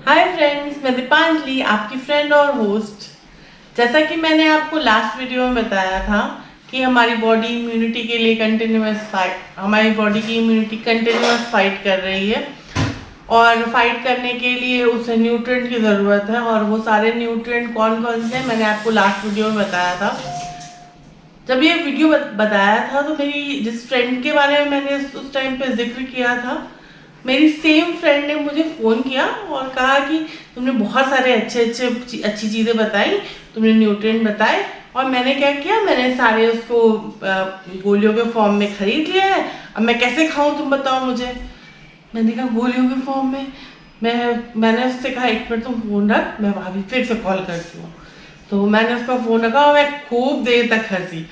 Hi friends, मैं दीपांजलि आपकी friend और होस्ट। जैसा कि मैंने आपको लास्ट वीडियो में बताया था कि हमारी बॉडी इम्यूनिटी के लिए हमारी बॉडी की इम्यूनिटी कंटिन्यूअस फाइट कर रही है और फाइट करने के लिए उसे न्यूट्रिएंट की ज़रूरत है। और वो सारे न्यूट्रिएंट कौन कौन से मैंने आपको लास्ट वीडियो में बताया था। जब ये वीडियो बताया था तो मेरी जिस फ्रेंड के बारे में मैंने उस टाइम पे जिक्र किया था, मेरी सेम फ्रेंड ने मुझे फ़ोन किया और कहा कि तुमने बहुत सारे अच्छी चीज़ें बताई, तुमने न्यूट्रिएंट बताए। और मैंने क्या किया, मैंने सारे उसको गोलियों के फॉर्म में खरीद लिया है। अब मैं कैसे खाऊं तुम बताओ मुझे। मैंने कहा गोलियों के फॉर्म में। मैंने उससे कहा एक मिनट तुम फ़ोन रख, मैं भाभी फिर से कॉल करती हूँ। तो मैंने उसका फ़ोन रखा और मैं खूब देर तक हंसी।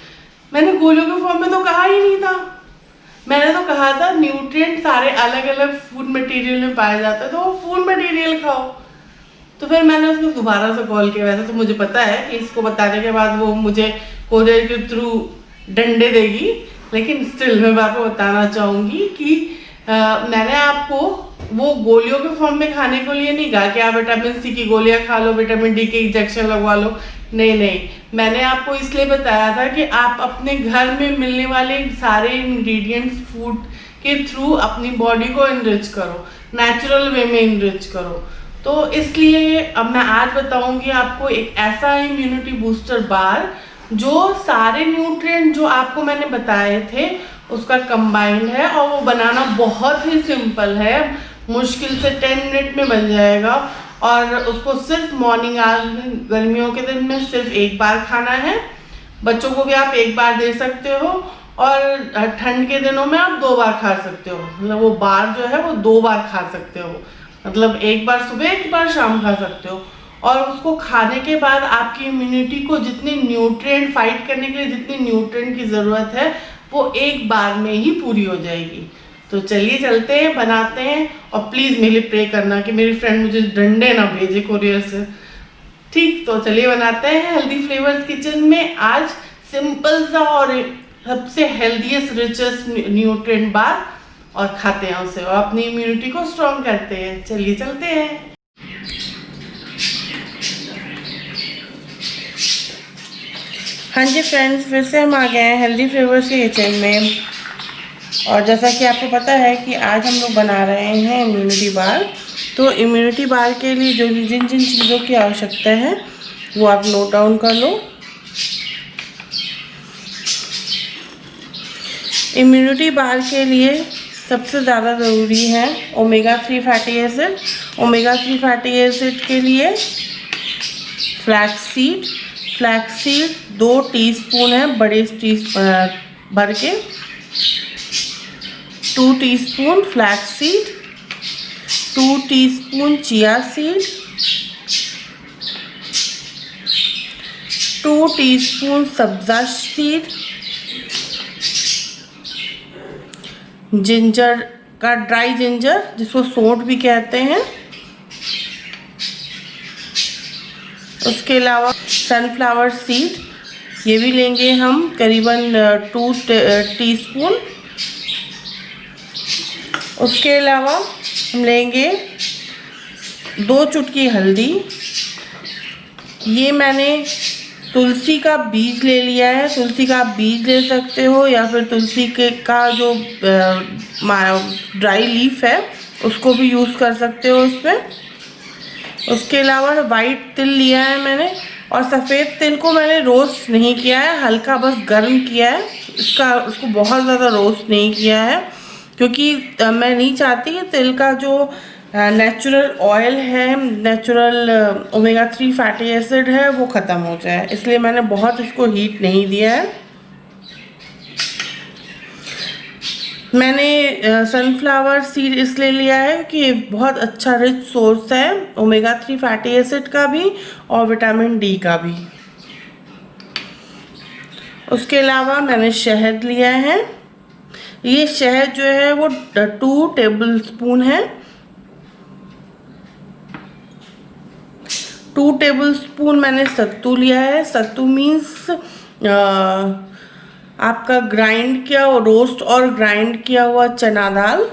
मैंने गोलियों के फॉर्म में तो कहा ही नहीं था। मैंने तो कहा था न्यूट्रिएंट सारे अलग अलग फूड मटेरियल में पाए जाते हैं, तो वो फूड मटेरियल खाओ। तो फिर मैंने उसको दोबारा से कॉल किया। वैसे तो मुझे पता है कि इसको बताने के बाद वो मुझे कोरियर के थ्रू डंडे देगी, लेकिन स्टिल मैं आपको बताना चाहूँगी कि मैंने आपको वो गोलियों के फॉर्म में खाने को लिए नहीं कहा कि आप विटामिन सी की गोलियां खा लो, विटामिन डी के इंजेक्शन लगवा लो। नहीं, मैंने आपको इसलिए बताया था कि आप अपने घर में मिलने वाले सारे इंग्रेडिएंट्स फूड के थ्रू अपनी बॉडी को इनरिच करो, नेचुरल वे में इनरिच करो। तो इसलिए अब मैं आज बताऊंगी आपको एक ऐसा इम्यूनिटी बूस्टर बार जो सारे न्यूट्रिएंट जो आपको मैंने बताए थे उसका कंबाइंड है, और वो बनाना बहुत ही सिंपल है। मुश्किल से 10 मिनट में बन जाएगा। और उसको सिर्फ मॉर्निंग गर्मियों के दिन में सिर्फ एक बार खाना है। बच्चों को भी आप एक बार दे सकते हो, और ठंड के दिनों में आप 2 बार खा सकते हो। मतलब वो बार जो है वो 2 बार खा सकते हो, मतलब एक बार सुबह एक बार शाम खा सकते हो। और उसको खाने के बाद आपकी इम्यूनिटी को जितने न्यूट्रिएंट फाइट करने के लिए जितनी न्यूट्रिएंट की ज़रूरत है वो एक बार में ही पूरी हो जाएगी। तो चलिए चलते हैं, बनाते हैं। और प्लीज़ मेरे लिए प्रे करना कि मेरी फ्रेंड मुझे डंडे ना भेजे कोरियर से। ठीक, तो चलिए बनाते हैं हेल्दी फ्लेवर्स किचन में आज सिंपल सा और सबसे हेल्दीएस्ट रिचेस्ट न्यूट्रिएंट बार, और खाते हैं उसे और अपनी इम्यूनिटी को स्ट्रॉन्ग करते हैं। चलिए चलते हैं। हाँ जी फ्रेंड्स, फिर से हम आ गए हैं हेल्दी फ्लेवर्स के किचन में। और जैसा कि आपको पता है कि आज हम लोग बना रहे हैं इम्यूनिटी बार। तो इम्यूनिटी बार के लिए जिन जिन चीज़ों की आवश्यकता है वो आप नोट डाउन कर लो। इम्यूनिटी बार के लिए सबसे ज़्यादा ज़रूरी है omega 3 fatty acid. Omega 3 fatty acid के लिए फ्लैक्स सीड 2 टीस्पून है, बड़े भर के 2 teaspoon flax seed, 2 teaspoon chia seed, 2 teaspoon सब्जा सीड, जिंजर का ड्राई जिंजर जिसको सौंठ भी कहते हैं, उसके अलावा सनफ्लावर सीड ये भी लेंगे हम करीबन 2 टीस्पून। उसके अलावा हम लेंगे 2 चुटकी हल्दी। ये मैंने तुलसी का बीज ले लिया है। तुलसी का आप बीज ले सकते हो या फिर तुलसी के का जो ड्राई लीफ है उसको भी यूज़ कर सकते हो उसमें। उसके अलावा वाइट तिल लिया है मैंने, और सफ़ेद तिल को मैंने रोस्ट नहीं किया है, हल्का बस गर्म किया है। उसको बहुत ज़्यादा रोस्ट नहीं किया है क्योंकि मैं नहीं चाहती कि तिल का जो नेचुरल ऑयल है, नेचुरल ओमेगा 3 फैटी एसिड है वो ख़त्म हो जाए, इसलिए मैंने बहुत इसको हीट नहीं दिया है। मैंने सनफ्लावर सीड इसलिए लिया है कि ये बहुत अच्छा रिच सोर्स है ओमेगा 3 फैटी एसिड का भी और विटामिन डी का भी। उसके अलावा मैंने शहद लिया है। ये शहद जो है वो 2 टेबल स्पून है। 2 टेबल स्पून मैंने सत्तू लिया है। सत्तू मीन्स आपका ग्राइंड किया रोस्ट और ग्राइंड किया हुआ चना दाल।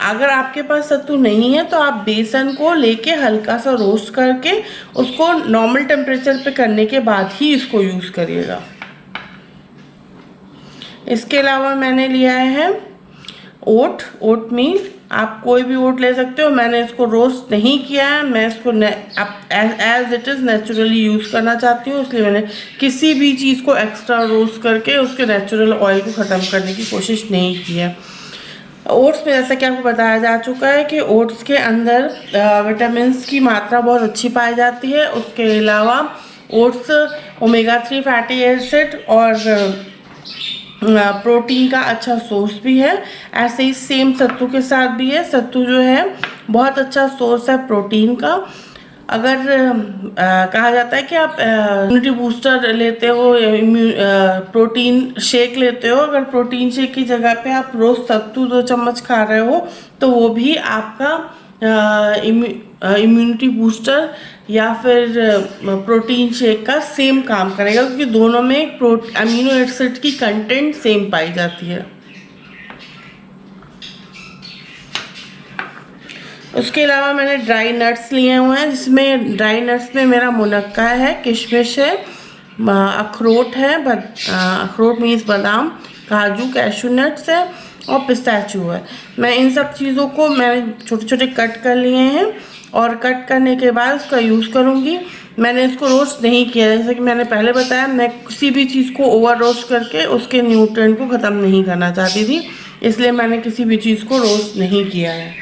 अगर आपके पास सत्तू नहीं है तो आप बेसन को लेके हल्का सा रोस्ट करके उसको नॉर्मल टेम्परेचर पे करने के बाद ही इसको यूज़ करिएगा। इसके अलावा मैंने लिया है ओट मील। आप कोई भी ओट ले सकते हो। मैंने इसको रोस्ट नहीं किया है, मैं इसको as it is naturally use करना चाहती हूँ, इसलिए मैंने किसी भी चीज़ को एक्स्ट्रा रोस्ट करके उसके नेचुरल ऑयल को ख़त्म करने की कोशिश नहीं की है। ओट्स में जैसा कि आपको बताया जा चुका है कि ओट्स के अंदर विटामिन्स की मात्रा बहुत अच्छी पाई जाती है। उसके अलावा ओट्स ओमेगा 3 फैटी एसिड और प्रोटीन का अच्छा सोर्स भी है। ऐसे ही सेम सत्तू के साथ भी है। सत्तू जो है बहुत अच्छा सोर्स है प्रोटीन का। अगर कहा जाता है कि आप इम्यूनिटी बूस्टर लेते हो या प्रोटीन शेक लेते हो, अगर प्रोटीन शेक की जगह पे आप रोज़ सत्तू 2 चम्मच खा रहे हो तो वो भी आपका इम्यूनिटी बूस्टर या फिर प्रोटीन शेक का सेम काम करेगा, क्योंकि दोनों में अमीनो एसिड की कंटेंट सेम पाई जाती है। उसके अलावा मैंने ड्राई नट्स लिए हुए हैं, जिसमें ड्राई नट्स में मेरा मुनक्का है, किशमिश है, अखरोट है, अखरोट मीन्स बादाम, काजू, कैशू नट्स है और पिस्ताचियो है। मैं इन सब चीज़ों को मैंने छोटे छोटे कट कर लिए हैं और कट करने के बाद उसका यूज़ करूँगी। मैंने इसको रोस्ट नहीं किया, जैसे कि मैंने पहले बताया, मैं किसी भी चीज़ को ओवर रोस्ट करके उसके न्यूट्रिएंट को ख़त्म नहीं करना चाहती थी, इसलिए मैंने किसी भी चीज़ को रोस्ट नहीं किया है।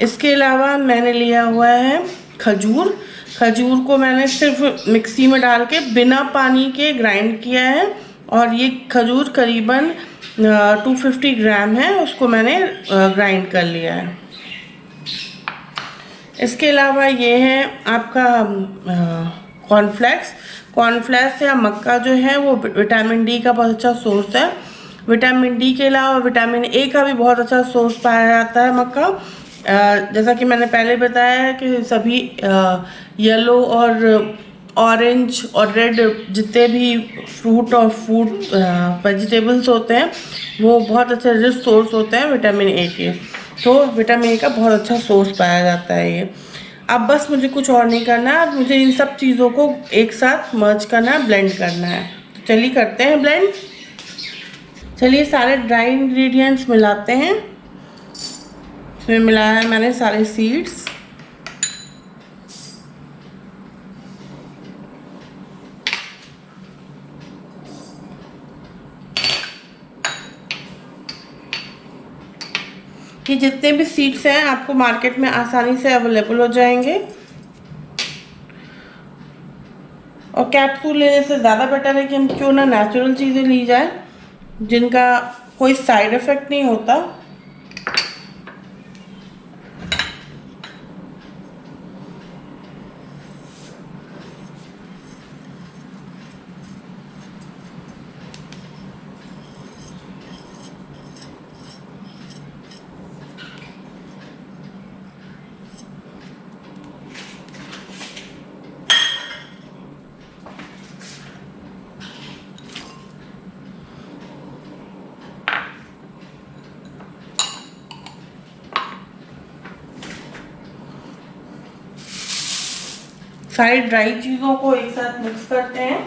इसके अलावा मैंने लिया हुआ है खजूर। खजूर को मैंने सिर्फ मिक्सी में डाल के बिना पानी के ग्राइंड किया है और ये खजूर करीबन 250 ग्राम है, उसको मैंने ग्राइंड कर लिया है। इसके अलावा ये है आपका कॉर्नफ्लेक्स या मक्का जो है वो विटामिन डी का बहुत अच्छा सोर्स है। विटामिन डी के अलावा विटामिन ए का भी बहुत अच्छा सोर्स पाया जाता है मक्का। जैसा कि मैंने पहले बताया है कि सभी येलो और ऑरेंज और रेड जितने भी फ्रूट और फूड वेजिटेबल्स होते हैं वो बहुत अच्छे रिच सोर्स होते हैं विटामिन ए के। तो विटामिन ए का बहुत अच्छा सोर्स पाया जाता है ये। अब बस मुझे कुछ और नहीं करना है, अब मुझे इन सब चीज़ों को एक साथ मर्ज करना है, ब्लेंड करना है। तो चलिए करते हैं ब्लेंड। चलिए सारे ड्राई इंग्रेडिएंट्स मिलाते हैं। इसमें मिलाया है मैंने सारे सीड्स, ये जितने भी सीड्स हैं आपको मार्केट में आसानी से अवेलेबल हो जाएंगे और कैप्सूल लेने से ज़्यादा बेटर है कि हम क्यों ना नेचुरल चीज़ें ली जाए जिनका कोई साइड इफ़ेक्ट नहीं होता। सारी ड्राई चीज़ों को एक साथ मिक्स करते हैं।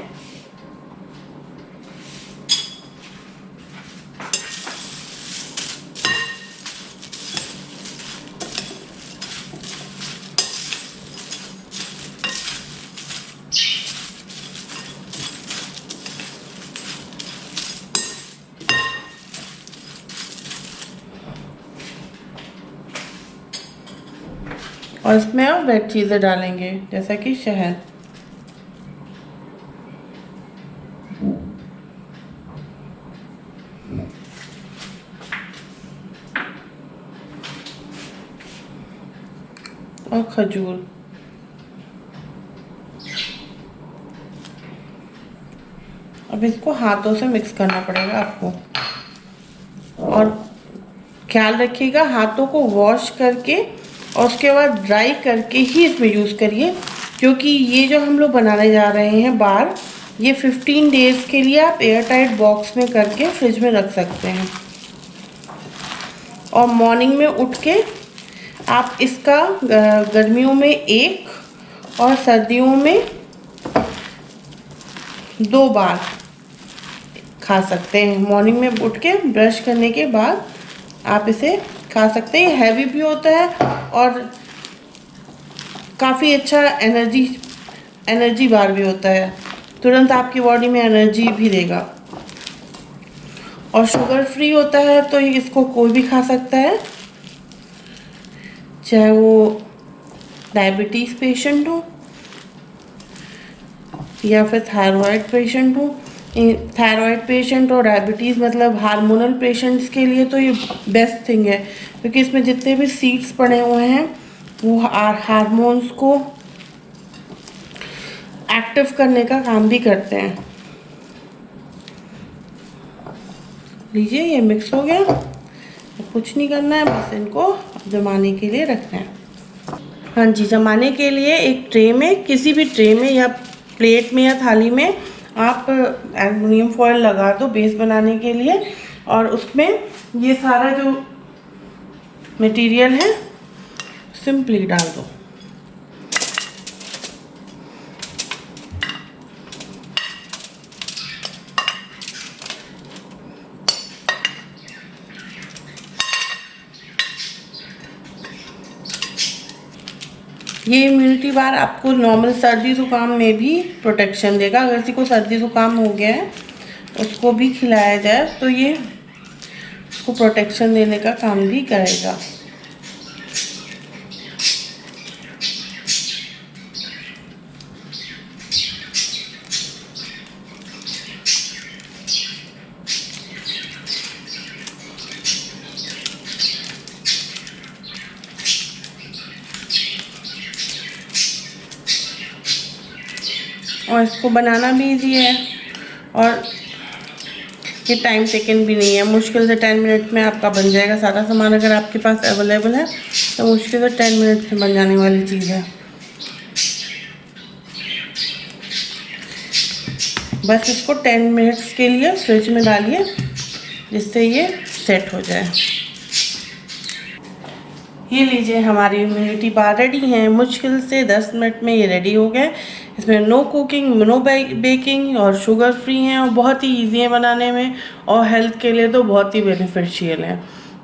और इसमें हम वेट चीज़ें डालेंगे जैसा कि शहद। और खजूर। अब इसको हाथों से मिक्स करना पड़ेगा आपको और ख्याल रखिएगा हाथों को वॉश करके और उसके बाद ड्राई करके ही इसमें यूज़ करिए, क्योंकि ये जो हम लोग बनाने जा रहे हैं बार, ये 15 डेज़ के लिए आप एयर टाइट बॉक्स में करके फ्रिज में रख सकते हैं। और मॉर्निंग में उठ के आप इसका गर्मियों में 1 और सर्दियों में 2 बार खा सकते हैं। मॉर्निंग में उठ के ब्रश करने के बाद आप इसे खा सकते हैं। हैवी भी होता है और काफ़ी अच्छा एनर्जी बार भी होता है, तुरंत आपकी बॉडी में एनर्जी भी देगा। और शुगर फ्री होता है, तो इसको कोई भी खा सकता है, चाहे वो डायबिटीज़ पेशेंट हो या फिर थायराइड पेशेंट हो। थायराइड पेशेंट और डायबिटीज़ मतलब हार्मोनल पेशेंट्स के लिए तो ये बेस्ट थिंग है, क्योंकि इसमें जितने भी सीड्स पड़े हुए हैं वो हार्मोन्स को एक्टिव करने का काम भी करते हैं। लीजिए, ये मिक्स हो गया। कुछ नहीं करना है, बस इनको जमाने के लिए रखना है। हाँ जी, जमाने के लिए एक ट्रे में, किसी भी ट्रे में या प्लेट में या थाली में आप एल्युमिनियम फॉयल लगा दो बेस बनाने के लिए, और उसमें ये सारा जो मटेरियल है सिंपली डाल दो। ये इम्यूनिटी बार आपको नॉर्मल सर्दी ज़ुकाम में भी प्रोटेक्शन देगा। अगर किसी को सर्दी ज़ुकाम हो गया है उसको भी खिलाया जाए तो ये उसको प्रोटेक्शन देने का काम भी करेगा। और इसको बनाना भी इजी है और ये टाइम टेकन भी नहीं है। मुश्किल से 10 मिनट में आपका बन जाएगा। सारा सामान अगर आपके पास अवेलेबल है तो मुश्किल से 10 मिनट में बन जाने वाली चीज़ है। बस इसको 10 मिनट्स के लिए फ्रिज में डालिए जिससे ये सेट हो जाए। ये लीजिए, हमारी इम्यूनिटी बार रेडी है। मुश्किल से 10 मिनट में ये रेडी हो गए। इसमें नो कुकिंग, नो बेकिंग और शुगर फ्री हैं और बहुत ही इजी है बनाने में, और हेल्थ के लिए तो बहुत ही बेनिफिशियल है।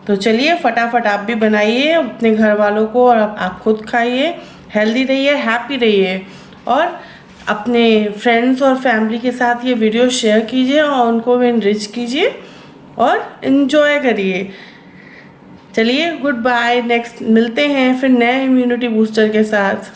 तो चलिए फटाफट आप भी बनाइए अपने घर वालों को, और आप खुद खाइए, हेल्दी रहिए, हैप्पी रहिए, और अपने फ्रेंड्स और फैमिली के साथ ये वीडियो शेयर कीजिए और उनको भी इनरिच कीजिए और इन्जॉय करिए। चलिए, गुड बाय। नेक्स्ट मिलते हैं फिर नए इम्यूनिटी बूस्टर के साथ।